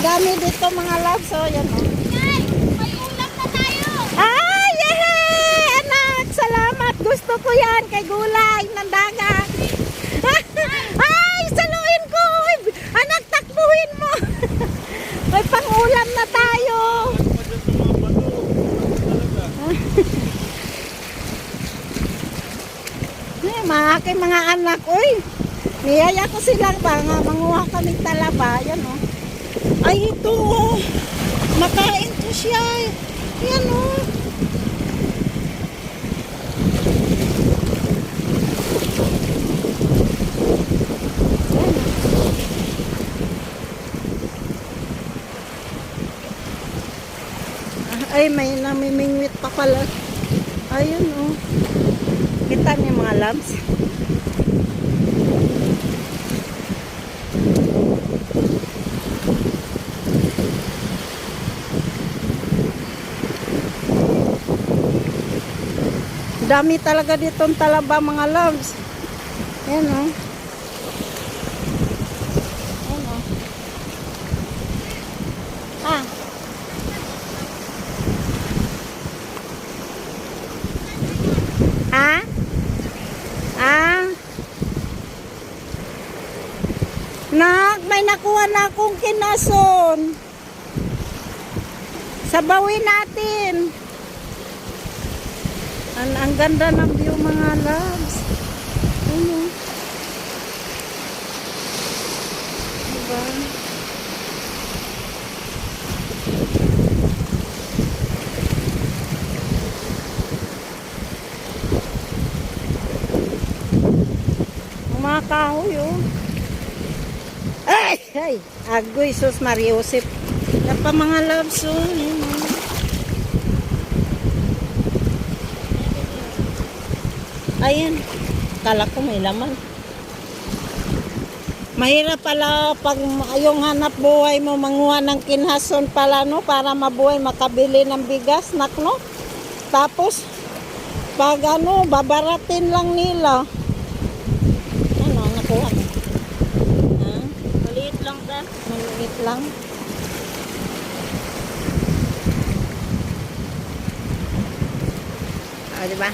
dami dito mga loves. So, yan o. Nay, may ulam na tayo. Ay, yehey! Anak, salamat. Gusto ko yan kay gulay ng dagat. Ay, saluin ko. Anak, takbuhin mo. May pangulam na tayo. Mga aking mga anak, uy. Niyaya ko silang banga, manguha kami talaba. Yan o. Ay, ito o. Makain ko siya. Yan o. Ay, may namimingwit pa pala. Ayun o. Kita niyo mga loves. Dami talaga ditong talaba mga loves. Ayan o. Ayan o. Ah. Ah? Ah? Nak, may nakuha na akong kinason. Sabawin natin. Ang ganda ng view mga loves. Ano? Diba? Mga kahoy oh. Ay! Ay! Agoy sus Mariosip. Yan pa mga loves oh. Ayan. Kala ko may laman. Mahirap pala pag yung hanap buhay mo manguha ng kinhason pala no para mabuhay makabili ng bigas nak no. Tapos pag ano babaratin lang nila. Ano nakuha mo? Ha? Maliit lang ba? Maliit lang. Ah, di ba?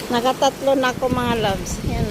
Nakatatlo na ako mga loves. Yan.